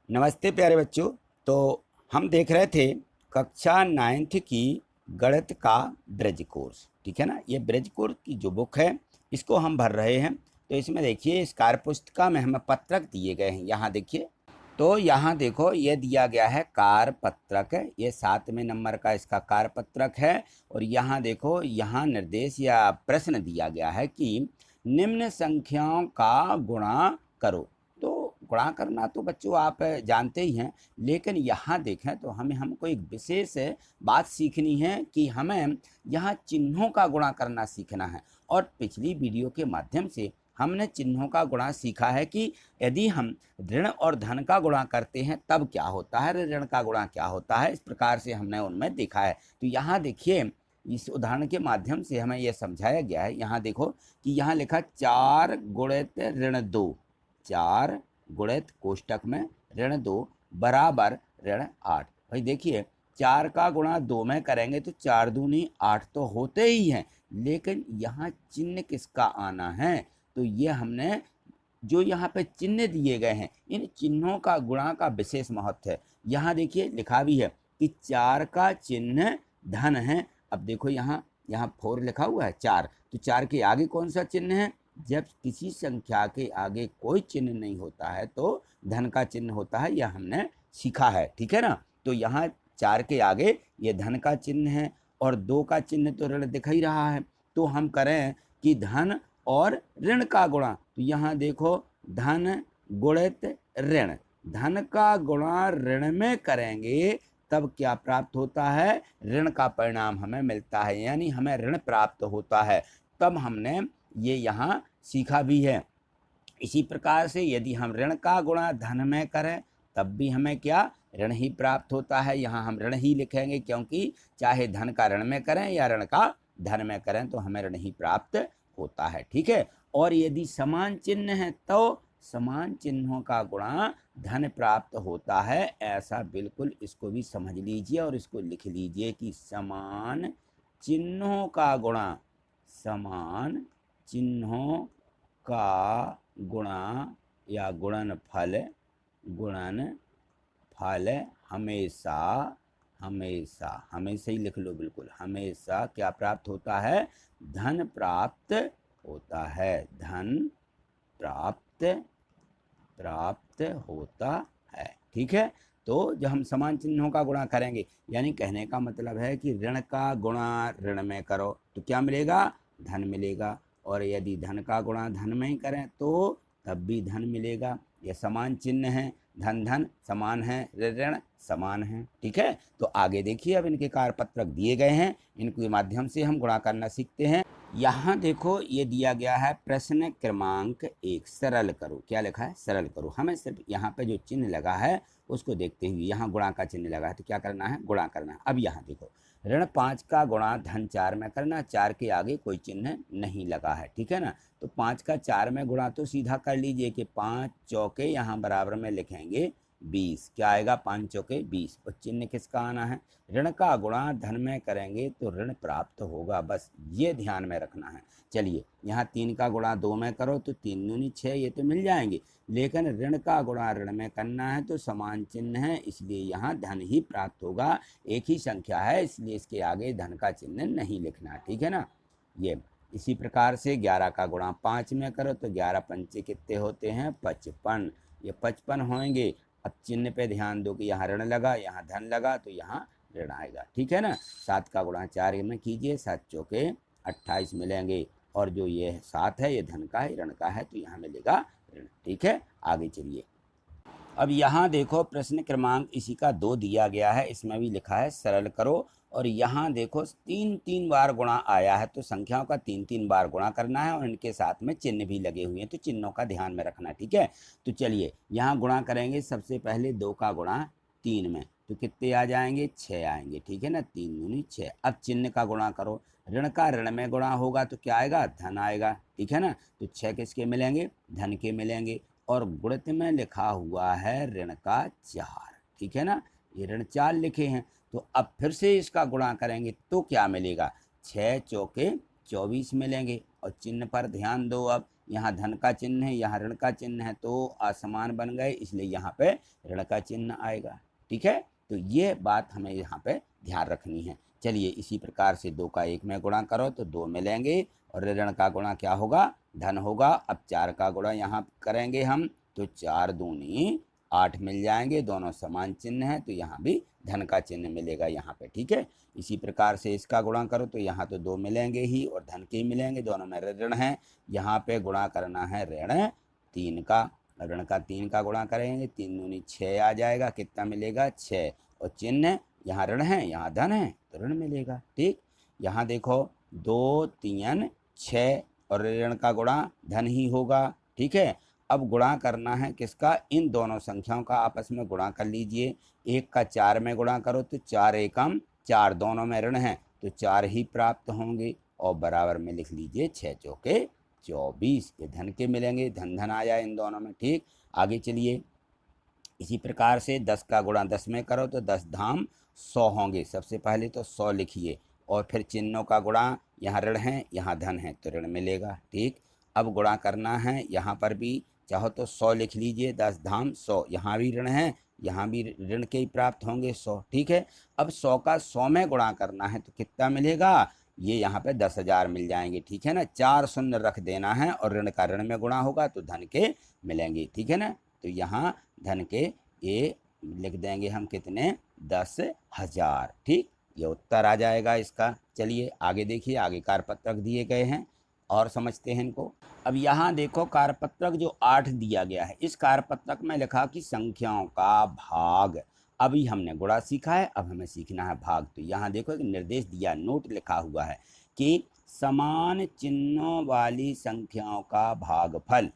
नमस्ते प्यारे बच्चों। तो हम देख रहे थे कक्षा 9th की गणित का ब्रिज कोर्स, ठीक है ना। ये ब्रिज कोर्स की जो बुक है इसको हम भर रहे हैं। तो इसमें देखिए इस कार्य पुस्तिका में हमें पत्रक दिए गए हैं। यहाँ देखिए, तो यहाँ देखो ये दिया गया है कार्य पत्रक, ये 7वें नंबर का इसका कार्य पत्रक है। और यहाँ देखो, यहाँ निर्देश या प्रश्न दिया गया है कि निम्न संख्याओं का गुणा करो। तो गुणा करना तो बच्चों आप जानते ही हैं, लेकिन यहाँ देखें तो हमको एक विशेष बात सीखनी है कि हमें यहाँ चिन्हों का गुणा करना सीखना है। और पिछली वीडियो के माध्यम से हमने चिन्हों का गुणा सीखा है कि यदि हम ऋण और धन का गुणा करते हैं तब क्या होता है, ऋण का गुणा क्या होता है, इस प्रकार से हमने उनमें देखा है। तो यहाँ देखिए इस उदाहरण के माध्यम से हमें यह समझाया गया है। यहाँ देखो कि यहाँ लिखा 4 गुणित ऋण 2, 4 गुणित कोष्टक में ऋण 2 बराबर ऋण 8। भाई देखिए 4 का गुणा 2 में करेंगे तो 4 दूनी 8 तो होते ही हैं, लेकिन यहाँ चिन्ह किसका आना है। तो ये हमने जो यहाँ पे चिन्ह दिए गए हैं, इन चिन्हों का गुणा का विशेष महत्व है। यहाँ देखिए लिखा भी है कि 4 का चिन्ह धन है। अब देखो यहाँ 4 लिखा हुआ है 4, तो 4 के आगे कौन सा चिन्ह है। जब किसी संख्या के आगे कोई चिन्ह नहीं होता है तो धन का चिन्ह होता है, यह हमने सीखा है, ठीक है ना। तो यहाँ 4 के आगे ये धन का चिन्ह है और 2 का चिन्ह तो ऋण दिख ही रहा है। तो हम करें कि धन और ऋण का गुणा। तो यहाँ देखो धन गुणित ऋण, धन का गुणा ऋण में करेंगे तब क्या प्राप्त होता है, ऋण का परिणाम हमें मिलता है, यानी हमें ऋण प्राप्त होता है। तब हमने ये यहाँ सीखा भी है। इसी प्रकार से यदि हम ऋण का गुणा धन में करें तब भी हमें क्या, ऋण ही प्राप्त होता है। यहाँ हम ऋण ही लिखेंगे, क्योंकि चाहे धन का ऋण में करें या ऋण का धन में करें तो हमें ऋण ही प्राप्त होता है, ठीक है। और यदि समान चिन्ह है तो समान चिन्हों का गुणा धन प्राप्त होता है। ऐसा बिल्कुल इसको भी समझ लीजिए और इसको लिख लीजिए कि समान चिन्हों का गुणा, समान चिन्हों का गुणा या गुणनफल हमेशा हमेशा ही लिख लो बिल्कुल, हमेशा क्या प्राप्त होता है, धन प्राप्त होता है, धन प्राप्त होता है, ठीक है। तो जब हम समान चिन्हों का गुणा करेंगे, यानी कहने का मतलब है कि ऋण का गुणा ऋण में करो तो क्या मिलेगा, धन मिलेगा। और यदि धन का गुणा धन में ही करें तो तब भी धन मिलेगा। ये समान चिन्ह है, धन धन समान है, ऋण समान है, ठीक है। तो आगे देखिए, अब इनके कार्यपत्रक दिए गए हैं, इनके माध्यम से हम गुणा करना सीखते हैं। यहाँ देखो ये दिया गया है प्रश्न क्रमांक 1, सरल करो। क्या लिखा है, सरल करो। हमें सिर्फ यहाँ पे जो चिन्ह लगा है उसको देखते हुए, यहाँ गुणा का चिन्ह लगा है तो क्या करना है, गुणा करना है। अब यहाँ देखो ऋण 5 का गुणा धन 4 में करना, 4 के आगे कोई चिन्ह नहीं लगा है, ठीक है ना। तो 5 का 4 में गुणा तो सीधा कर लीजिए कि 5 चौके यहाँ बराबर में लिखेंगे 20। क्या आएगा, 5 चौके 20। और चिन्ह किसका आना है, ऋण का गुणा धन में करेंगे तो ऋण प्राप्त होगा, बस ये ध्यान में रखना है। चलिए यहाँ 3 का गुणा 2 में करो तो 3 दूनी 6, ये तो मिल जाएंगे। लेकिन ऋण का गुणा ऋण में करना है तो समान चिन्ह है, इसलिए यहाँ धन ही प्राप्त होगा। एक ही संख्या है इसलिए इसके आगे धन का चिन्ह नहीं लिखना, ठीक है ना। ये इसी प्रकार से 11 का गुणा 5 में करो तो 11 पंचे कितने होते हैं, 55। ये 55 होंगे। अब चिन्ह पे ध्यान दो कि यहाँ ऋण लगा, यहाँ धन लगा, तो यहाँ ऋण आएगा, ठीक है ना। 7 का गुणा 4 में कीजिए, 7 चौके 28 मिलेंगे। और जो ये 7 है ये धन का है, ऋण का है, तो यहाँ मिलेगा ऋण, ठीक है। आगे चलिए, अब यहाँ देखो प्रश्न क्रमांक इसी का 2 दिया गया है, इसमें भी लिखा है सरल करो। और यहाँ देखो 3 बार गुणा आया है, तो संख्याओं का 3 बार गुणा करना है और इनके साथ में चिन्ह भी लगे हुए हैं, तो चिन्हों का ध्यान में रखना, ठीक है। तो चलिए यहाँ गुणा करेंगे, सबसे पहले 2 का गुणा 3 में, तो कितने आ जाएंगे, 6 आएंगे, ठीक है ना। 3 दूनी 6। अब चिन्ह का गुणा करो, ऋण का ऋण में गुणा होगा तो क्या आएगा, धन आएगा, ठीक है ना। तो 6 किसके मिलेंगे, धन के मिलेंगे। और गुणित में लिखा हुआ है ऋण का 4, ठीक है ना, ये ऋण 4 लिखे हैं। तो अब फिर से इसका गुणा करेंगे तो क्या मिलेगा, 6 चौके 24 मिलेंगे। और चिन्ह पर ध्यान दो, अब यहाँ धन का चिन्ह है, यहाँ ऋण का चिन्ह है, तो असमान बन गए, इसलिए यहाँ पे ऋण का चिन्ह आएगा। ठीक है, तो ये बात हमें यहाँ पे ध्यान रखनी है। चलिए इसी प्रकार से 2 का 1 में गुणा करो तो 2 मिलेंगे, और ऋण का गुणा क्या होगा, धन होगा। अब 4 का गुणा यहाँ करेंगे हम, तो 4 दूनी 8 मिल जाएंगे, दोनों समान चिन्ह है, तो यहाँ भी धन का चिन्ह मिलेगा यहाँ पे। ठीक है, इसी प्रकार से इसका गुणा करो तो यहाँ तो 2 मिलेंगे ही और धन के ही मिलेंगे, दोनों में ऋण है। यहाँ पे गुणा करना है ऋण 3 का, ऋण का 3 का गुणा करेंगे, 3 दूनी 6 आ जाएगा, कितना मिलेगा 6, और चिन्ह यहाँ ऋण है यहाँ धन है तो ऋण मिलेगा। ठीक, यहाँ देखो 2 3 6 और ऋण का गुणा धन ही होगा। ठीक है, अब गुणा करना है किसका, इन दोनों संख्याओं का आपस में गुणा कर लीजिए। 1 का 4 में गुणा करो तो 4 एकम 4, दोनों में ऋण है तो 4 ही प्राप्त होंगे, और बराबर में लिख लीजिए 6 चौके 24, ये धन के मिलेंगे, धन धन आ जाए इन दोनों में। ठीक, आगे चलिए इसी प्रकार से 10 का गुणा 10 में करो तो 10 धाम 100 होंगे। सबसे पहले तो 100 लिखिए, और फिर चिन्हों का गुणा, यहाँ ऋण है यहाँ धन है तो ऋण मिलेगा। ठीक, अब गुणा करना है, यहाँ पर भी चाहो तो 100 लिख लीजिए, 10 धाम 100, यहाँ भी ऋण है यहाँ भी ऋण के ही प्राप्त होंगे 100। ठीक है, अब 100 का 100 में गुणा करना है तो कितना मिलेगा, ये यहाँ पे 10,000 मिल जाएंगे। ठीक है ना, 4 शून्य रख देना है, और ऋण का ऋण में गुणा होगा तो धन के मिलेंगे। ठीक है ना, तो यहाँ धन के ये लिख देंगे हम कितने, 10,000। ठीक, ये उत्तर आ जाएगा इसका। चलिए आगे देखिए, आगे कार्यपत्रक दिए गए हैं और समझते हैं इनको। अब यहाँ देखो कार्यपत्रक जो 8 दिया गया है, इस कार्यपत्रक में लिखा कि संख्याओं का भाग। अभी हमने गुणा सीखा है, अब हमें सीखना है भाग। तो यहाँ देखो एक निर्देश दिया, नोट लिखा हुआ है कि समान चिन्हों वाली संख्याओं का भागफल,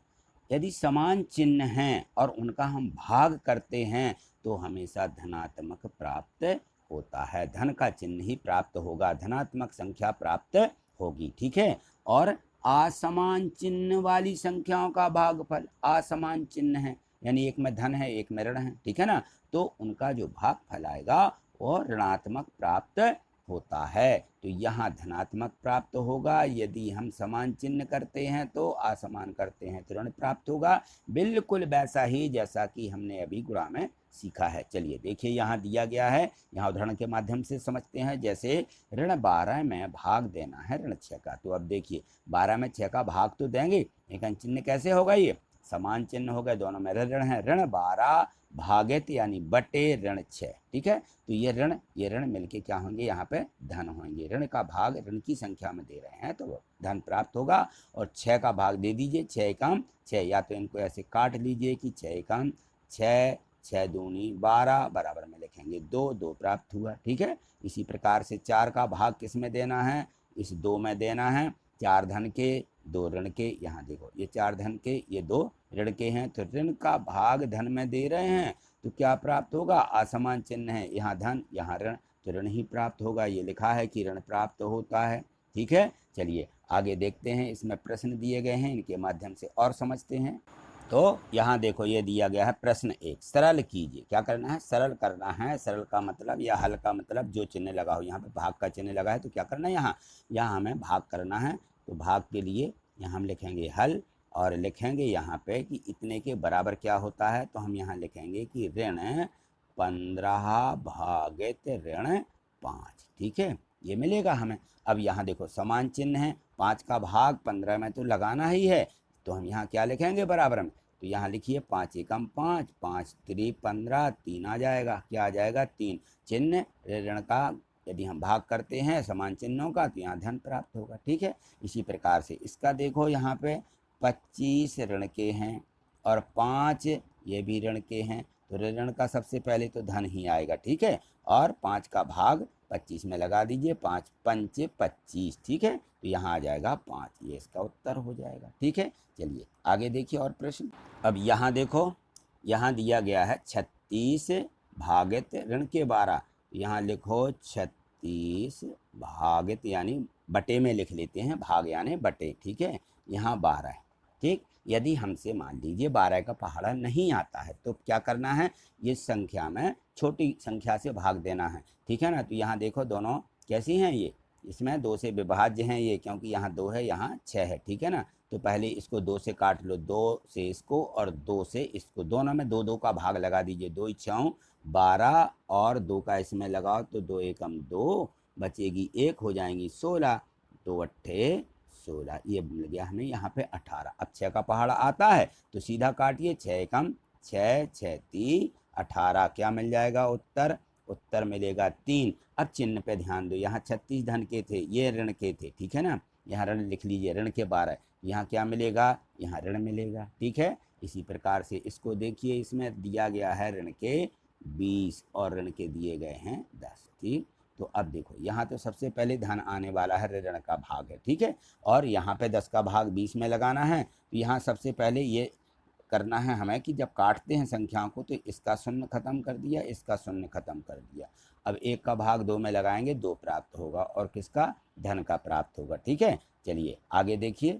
यदि समान चिन्ह हैं और उनका हम भाग करते हैं तो हमेशा धनात्मक प्राप्त होता है, धन का चिन्ह ही प्राप्त होगा, धनात्मक संख्या प्राप्त होगी। ठीक है, और असमान चिन्ह वाली संख्याओं का भागफल, असमान चिन्ह है यानी एक में धन है एक में ऋण है, ठीक है ना, तो उनका जो भागफल आएगा वो ऋणात्मक प्राप्त होता है। तो यहाँ धनात्मक प्राप्त होगा, यदि हम समान चिन्ह करते हैं तो असमान करते हैं तो ऋण प्राप्त होगा, बिल्कुल वैसा ही जैसा कि हमने अभी गुणा में सीखा है। चलिए देखिए यहाँ दिया गया है, यहाँ उदाहरण के माध्यम से समझते हैं। जैसे ऋण 12 में भाग देना है ऋण 6 का, तो अब देखिए 12 में 6 का भाग तो देंगे, लेकिन चिन्ह कैसे होगा, ये समान चिन्ह हो गए, दोनों में ऋण है, ऋण 12 भागित यानी बटे ऋण 6। ठीक है, तो ये ऋण मिलके क्या होंगे, यहाँ पे धन होंगे, ऋण का भाग ऋण की संख्या में दे रहे हैं तो धन प्राप्त होगा, और 6 का भाग दे दीजिए, 6 एकम 6, या तो इनको ऐसे काट लीजिए कि 6 एकम 6, 6 दूनी 12, बराबर में लिखेंगे 2, 2 प्राप्त हुआ। ठीक है, इसी प्रकार से 4 का भाग किस में देना है, इस 2 में देना है, 4 धन के 2 ऋण के, यहाँ देखो ये 4 धन के ये 2 ऋण के हैं, तो ऋण का भाग धन में दे रहे हैं तो क्या प्राप्त होगा, असमान चिन्ह है, यहाँ धन यहाँ ऋण, तो ऋण ही प्राप्त होगा, ये लिखा है कि ऋण प्राप्त होता है। ठीक है, चलिए आगे देखते हैं, इसमें प्रश्न दिए गए हैं, इनके माध्यम से और समझते हैं। तो यहाँ देखो ये दिया गया है प्रश्न 1, सरल कीजिए, क्या करना है, सरल करना है। सरल का मतलब या हल का मतलब जो चिन्ह लगा हो, यहाँ पे भाग का चिन्ह लगा है तो क्या करना है, यहाँ हमें भाग करना है, तो भाग के लिए यहाँ हम लिखेंगे हल, और लिखेंगे यहाँ पे कि इतने के बराबर क्या होता है, तो हम यहाँ लिखेंगे कि ऋण 15 भागित ऋण 5। ठीक है, ये मिलेगा हमें। अब यहाँ देखो समान चिन्ह है, 5 का भाग 15 में तो लगाना ही है, तो हम यहाँ क्या लिखेंगे बराबर में, तो यहाँ लिखिए 5 एकम 5, 5 3 15, 3 आ जाएगा, क्या आ जाएगा 3, चिन्ह ऋण का यदि हम भाग करते हैं समान चिन्हों का तो यहाँ धन प्राप्त होगा। ठीक है, इसी प्रकार से इसका देखो यहाँ पे 25 ऋण के हैं और 5 ये भी ऋण के हैं, तो ऋण का सबसे पहले तो धन ही आएगा। ठीक है, और 5 का भाग 25 में लगा दीजिए, 5 पंच 25। ठीक है, तो यहाँ आ जाएगा 5, ये इसका उत्तर हो जाएगा। ठीक है, चलिए आगे देखिए और प्रश्न। अब यहाँ देखो, यहाँ दिया गया है 36 भागित ऋण के 12, यहाँ लिखो 36 भागित यानी बटे में लिख लेते हैं, भाग यानी बटे। ठीक है, यहाँ 12 है। ठीक, यदि हमसे मान लीजिए 12 का पहाड़ा नहीं आता है तो क्या करना है, ये संख्या में छोटी संख्या से भाग देना है। ठीक है ना, तो यहाँ देखो दोनों कैसी हैं, ये इसमें 2 से विभाज्य हैं ये, क्योंकि यहाँ 2 है यहाँ 6 है। ठीक है ना, तो पहले इसको 2 से काट लो, 2 से इसको और 2 से इसको, दोनों में 2 2 का भाग लगा दीजिए, 2 इच्छाओं 12 और 2 का इसमें लगाओ तो 2 एकम 2, बचेगी 1, हो जाएंगी 16, 2 अट्ठे 16, ये मिल गया हमें यहाँ पे 18। अब 6 का पहाड़ा आता है तो सीधा काटिए, 6 एकम 6, 6 3 18, क्या मिल जाएगा उत्तर? उत्तर मिलेगा 3। अब चिन्ह पे ध्यान दो, यहाँ 36 धन के थे, ये ऋण के थे, ठीक है ना, यहाँ ऋण लिख लीजिए, ऋण के 12, यहाँ क्या मिलेगा? यहाँ ऋण मिलेगा, ठीक है। इसी प्रकार से इसको देखिए, इसमें दिया गया है ऋण के 20 और ऋण के दिए गए हैं 10, ठीक। तो अब देखो, यहाँ तो सबसे पहले धन आने वाला है, ऋण का भाग है, ठीक है, और यहाँ पे 10 का भाग 20 में लगाना है। तो यहाँ सबसे पहले ये करना है हमें कि जब काटते हैं संख्याओं को तो इसका शून्य खत्म कर दिया, इसका शून्य खत्म कर दिया। अब 1 का भाग 2 में लगाएंगे, 2 प्राप्त होगा और किसका? धन का प्राप्त होगा, ठीक है। चलिए आगे देखिए।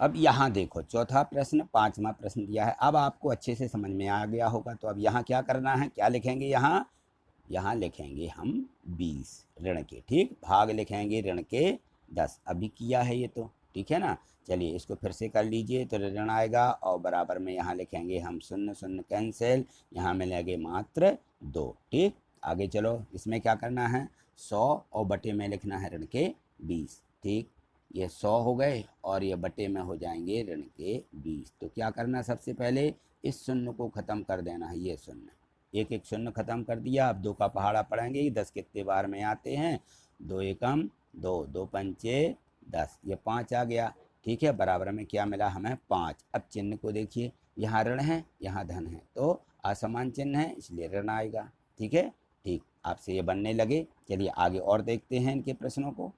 अब यहाँ देखो, चौथा प्रश्न 5वां प्रश्न दिया है, अब आपको अच्छे से समझ में आ गया होगा। तो अब यहाँ क्या करना है, क्या लिखेंगे? यहाँ लिखेंगे हम 20 ऋण के, ठीक, भाग लिखेंगे ऋण के 10, अभी किया है ये तो, ठीक है ना। चलिए इसको फिर से कर लीजिए, तो ऋण आएगा और बराबर में यहाँ लिखेंगे हम 0 0 कैंसिल, यहाँ मिलेंगे मात्र 2, ठीक। आगे चलो, इसमें क्या करना है? 100 और बटे में लिखना है ऋण के 20, ठीक। ये 100 हो गए और ये बटे में हो जाएंगे ऋण के 20। तो क्या करना, सबसे पहले इस शून्य को ख़त्म कर देना है, ये शून्य, एक एक शून्य खत्म कर दिया। अब 2 का पहाड़ा पढ़ेंगे, 10 कितने बार में आते हैं? 2 एकम 2, 2 पंचे 10, ये 5 आ गया, ठीक है। बराबर में क्या मिला हमें? 5। अब चिन्ह को देखिए, यहाँ ऋण है, यहाँ धन है, तो असमान चिन्ह है, इसलिए ऋण आएगा, ठीक है, ठीक। आपसे ये बनने लगे। चलिए आगे और देखते हैं इनके प्रश्नों को।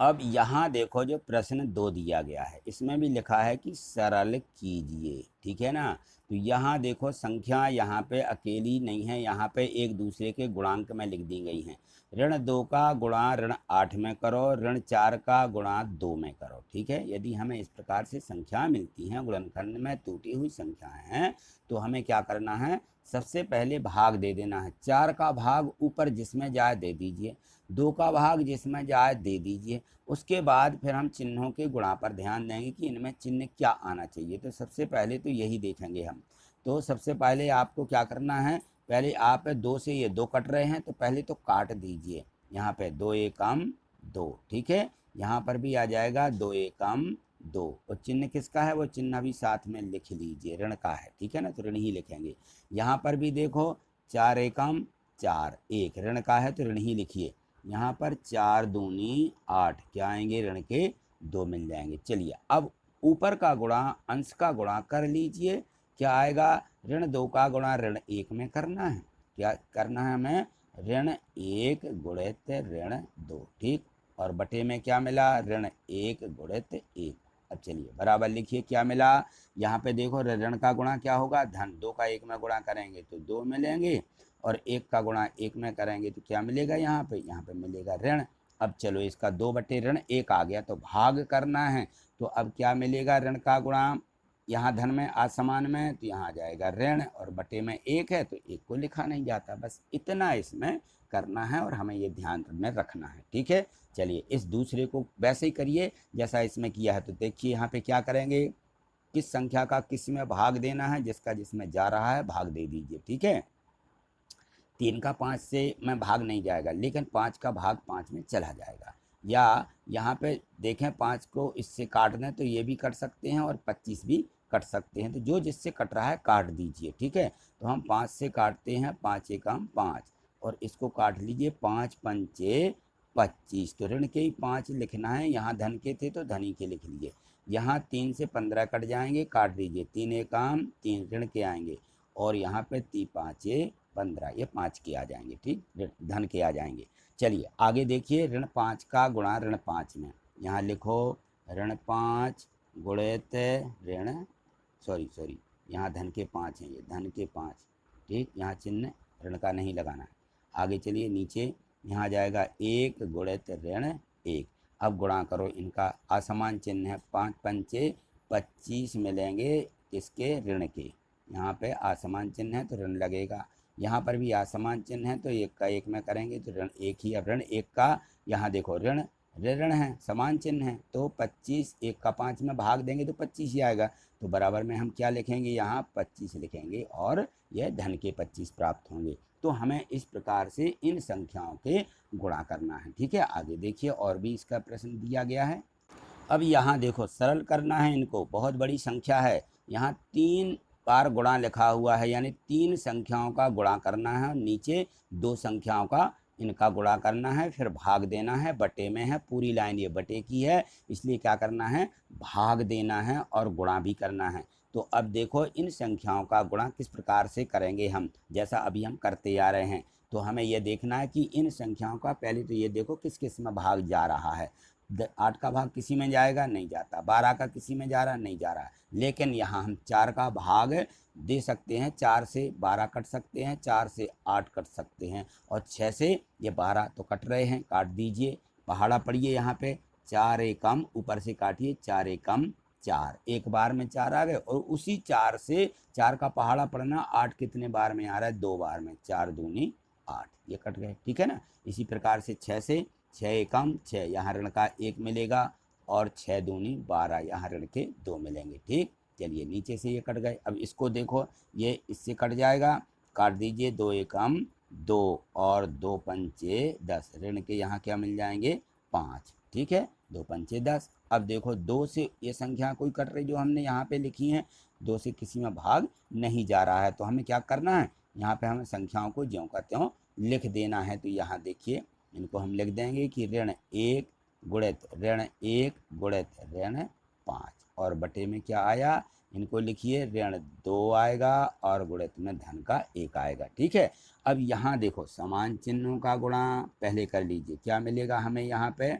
अब यहाँ देखो, जो प्रश्न 2 दिया गया है इसमें भी लिखा है कि सरल कीजिए, ठीक है ना। तो यहाँ देखो, संख्या यहाँ पे अकेली नहीं है, यहाँ पे एक दूसरे के गुणांक में लिख दी गई हैं। ऋण 2 का गुणा ऋण 8 में करो, ऋण 4 का गुणा 2 में करो, ठीक है। यदि हमें इस प्रकार से संख्या मिलती हैं, गुणनखंड में टूटी हुई संख्याएं हैं, तो हमें क्या करना है? सबसे पहले भाग दे देना है। 4 का भाग ऊपर जिसमें जाए दे दीजिए, 2 का भाग जिसमें जाए दे दीजिए। उसके बाद फिर हम चिन्हों के गुणा पर ध्यान देंगे कि इनमें चिन्ह क्या आना चाहिए। तो सबसे पहले तो यही देखेंगे हम। तो सबसे पहले आपको क्या करना है, पहले आप 2 से ये 2 कट रहे हैं तो पहले तो काट दीजिए। यहाँ पे 2 एकम 2, ठीक है। यहाँ पर भी आ जाएगा 2 एकम 2, और चिन्ह किसका है? वो चिन्ह अभी साथ में लिख लीजिए, ऋण का है, ठीक है ना, तो ऋण ही लिखेंगे। यहाँ पर भी देखो 4 एकम 4, 1 ऋण का है तो ऋण ही लिखिए। यहाँ पर 4 दूनी 8, क्या आएंगे? ऋण के 2 मिल जाएंगे। चलिए अब ऊपर का गुणा अंश का गुणा कर लीजिए, क्या आएगा? ऋण 2 का गुणा ऋण 1 में करना है। क्या करना है हमें? ऋण 1 गुणित ऋण 2, ठीक, और बटे में क्या मिला? ऋण 1 गुणित 1। अब चलिए बराबर लिखिए, क्या मिला? यहाँ पे देखो, ऋण का गुणा क्या होगा? धन, 2 का 1 में गुणा करेंगे तो 2 मिलेंगे, और 1 का गुणा 1 में करेंगे तो क्या मिलेगा? यहाँ पे मिलेगा ऋण। अब चलो, इसका 2 बटे ऋण 1 आ गया तो भाग करना है। तो अब क्या मिलेगा? ऋण का गुणा, यहाँ धन में असमान में, तो यहाँ आ जाएगा ऋण, और बटे में 1 है तो 1 को लिखा नहीं जाता। बस इतना इसमें करना है और हमें ये ध्यान में रखना है, ठीक है। चलिए इस दूसरे को वैसे ही करिए जैसा इसमें किया है। तो देखिए यहाँ पे क्या करेंगे, किस संख्या का किस में भाग देना है, जिसका जिसमें जा रहा है भाग दे दीजिए, ठीक है। 3 का 5 से में भाग नहीं जाएगा, लेकिन 5 का भाग 5 में चला जाएगा। या यहाँ पे देखें, 5 को इससे काट दें तो ये भी कट सकते हैं और 25 भी कट सकते हैं। तो जो जिससे कट रहा है काट दीजिए, ठीक है। तो हम 5 से काटते हैं, 5 एकम 5, और इसको काट लीजिए, 5 पंचे 25। तो ऋण के ही 5 लिखना है, यहाँ धन के थे तो धनी के लिख लीजिए। यहाँ 3 से 15 कट जाएंगे, काट दीजिए, 3 एकम 3 ऋण के आएंगे, और यहाँ पे 3 5 15, ये 5 के आ जाएंगे, ठीक, धन के आ जाएंगे। चलिए आगे देखिए, ऋण 5 का गुणा ऋण 5 में, यहाँ लिखो ऋण 5 गुणित ऋण, सॉरी यहाँ धन के 5 हैं, ये धन के 5, ठीक, यहाँ चिन्ह ऋण का नहीं लगाना है। आगे चलिए नीचे, यहाँ जाएगा 1 गुणित ऋण 1। अब गुणा करो, इनका असमान चिन्ह है, 5 पंचे 25 मिलेंगे किसके? ऋण के। यहाँ पे असमान चिन्ह है तो ऋण लगेगा, यहाँ पर भी असमान चिन्ह है तो 1 का 1 में करेंगे तो ऋण 1 ही। अब ऋण 1 का यहाँ देखो, ऋण ऋण है, समान चिन्ह है, तो 25 1 का 5 में भाग देंगे तो 25 ही आएगा। तो बराबर में हम क्या लिखेंगे, यहाँ 25 लिखेंगे और यह धन के 25 प्राप्त होंगे। तो हमें इस प्रकार से इन संख्याओं के गुणा करना है। ठीक है, आगे देखिए और भी इसका प्रश्न दिया गया है। अब यहाँ देखो सरल करना है इनको, बहुत बड़ी संख्या है, यहाँ 3 बार गुणा लिखा हुआ है, यानी 3 संख्याओं का गुणा करना है, नीचे 2 संख्याओं का इनका गुणा करना है, फिर भाग देना है, बटे में है, पूरी लाइन ये बटे की है, इसलिए क्या करना है, भाग देना है और गुणा भी करना है। तो अब देखो इन संख्याओं का गुणा किस प्रकार से करेंगे हम, जैसा अभी हम करते आ रहे हैं। तो हमें यह देखना है कि इन संख्याओं का पहले तो ये देखो किस किस में भाग जा रहा है। 8 का भाग किसी में जाएगा, नहीं जाता। 12 का किसी में जा रहा, नहीं जा रहा। लेकिन यहाँ हम 4 का भाग दे सकते हैं, 4 से 12 कट सकते हैं, 4 से 8 कट सकते हैं, और 6 से ये 12 तो कट रहे हैं, काट दीजिए। पहाड़ा पड़िए यहाँ पे, 4 एकम ऊपर से काटिए, 4 एकम 4, एक बार में 4 आ गए, और उसी 4 से 4 का पहाड़ा पड़ना, 8 कितने बार में आ रहा है, 2 बार में, 4 दूनी 8, ये कट गए। ठीक है ना। इसी प्रकार से 6 से 6 एकम 6, यहाँ ऋण का 1 मिलेगा, और 6 दूनी 12, यहाँ ऋण के 2 मिलेंगे। ठीक, चलिए नीचे से ये कट गए। अब इसको देखो, ये इससे कट जाएगा, काट दीजिए, 2 एकम 2 और 2 पंचे 10, ऋण के यहाँ क्या मिल जाएंगे, 5। ठीक है, 2 पंचे 10। अब देखो 2 से ये संख्या कोई कट रही जो हमने यहाँ पे लिखी है, 2 से किसी में भाग नहीं जा रहा है, तो हमें क्या करना है, यहाँ पे हमें संख्याओं को ज्यों का त्यों लिख देना है। तो यहाँ देखिए इनको हम लिख देंगे कि ऋण 1 गुणित ऋण 1 गुणित ऋण 5, और बटे में क्या आया, इनको लिखिए ऋण 2 आएगा और गुणित में धन का 1 आएगा। ठीक है। अब यहाँ देखो समान चिन्हों का गुणा पहले कर लीजिए, क्या मिलेगा हमें यहाँ पे,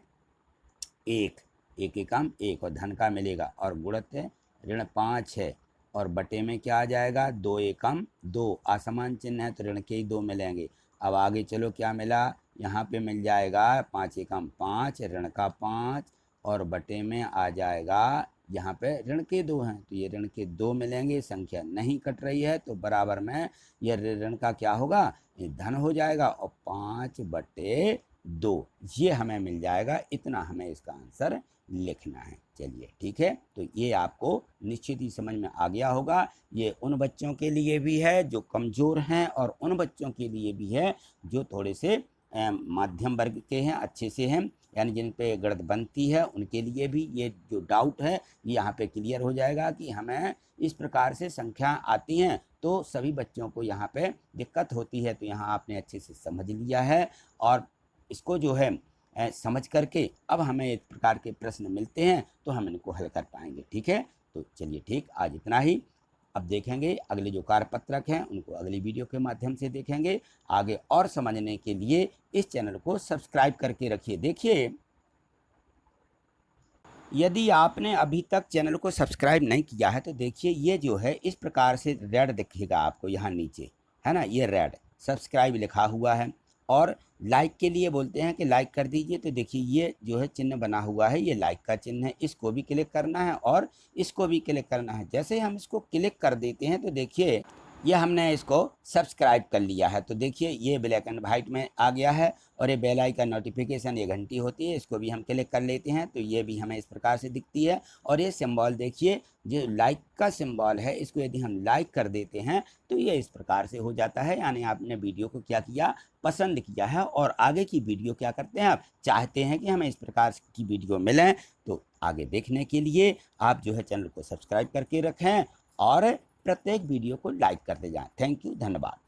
1 1 एकम 1 और धन का मिलेगा, और गुणित ऋण 5 है, और बटे में क्या आ जाएगा, 2 एकम 2, असमान चिन्ह है तो ऋण के ही 2 मिलेंगे। अब आगे चलो क्या मिला, यहाँ पे मिल जाएगा 5 एकम 5, ऋण का 5, और बटे में आ जाएगा, यहाँ पे ऋण के 2 हैं तो ये ऋण के 2 मिलेंगे, संख्या नहीं कट रही है, तो बराबर में यह ऋण का क्या होगा, ये धन हो जाएगा, और 5/2 ये हमें मिल जाएगा। इतना हमें इसका आंसर लिखना है। चलिए ठीक है, तो ये आपको निश्चित ही समझ में आ गया होगा। ये उन बच्चों के लिए भी है जो कमज़ोर हैं, और उन बच्चों के लिए भी है जो थोड़े से मध्यम वर्ग के हैं, अच्छे से हैं, यानी जिन पे गणित बनती है, उनके लिए भी ये जो डाउट है ये यहाँ पे क्लियर हो जाएगा कि हमें इस प्रकार से संख्या आती हैं तो सभी बच्चों को यहाँ पे दिक्कत होती है। तो यहाँ आपने अच्छे से समझ लिया है, और इसको जो है समझ करके अब हमें इस प्रकार के प्रश्न मिलते हैं तो हम इनको हल कर पाएंगे। ठीक है, तो चलिए ठीक, आज इतना ही। अब देखेंगे अगले जो कार्यपत्रक हैं उनको अगली वीडियो के माध्यम से देखेंगे। आगे और समझने के लिए इस चैनल को सब्सक्राइब करके रखिए। देखिए, यदि आपने अभी तक चैनल को सब्सक्राइब नहीं किया है तो देखिए ये जो है इस प्रकार से रेड दिखेगा आपको यहाँ नीचे, है ना, ये रेड सब्सक्राइब लिखा हुआ है, और लाइक के लिए बोलते हैं कि लाइक कर दीजिए। तो देखिए ये जो है चिन्ह बना हुआ है, ये लाइक का चिन्ह है, इसको भी क्लिक करना है और इसको भी क्लिक करना है। जैसे हम इसको क्लिक कर देते हैं तो देखिए ये हमने इसको सब्सक्राइब कर लिया है। तो देखिए ये ब्लैक एंड वाइट में आ गया है, और ये बेल आइकन नोटिफिकेशन ये घंटी होती है, इसको भी हम क्लिक कर लेते हैं तो ये भी हमें इस प्रकार से दिखती है। और ये सिंबल देखिए, जो लाइक का सिंबल है, इसको यदि हम लाइक कर देते हैं तो ये इस प्रकार से हो जाता है, यानी आपने वीडियो को क्या किया, पसंद किया है, और आगे की वीडियो क्या करते हैं, आप चाहते हैं कि हमें इस प्रकार की वीडियो मिलें। तो आगे देखने के लिए आप जो है चैनल को सब्सक्राइब करके रखें और प्रत्येक वीडियो को लाइक करते जाएं। थैंक यू, धन्यवाद।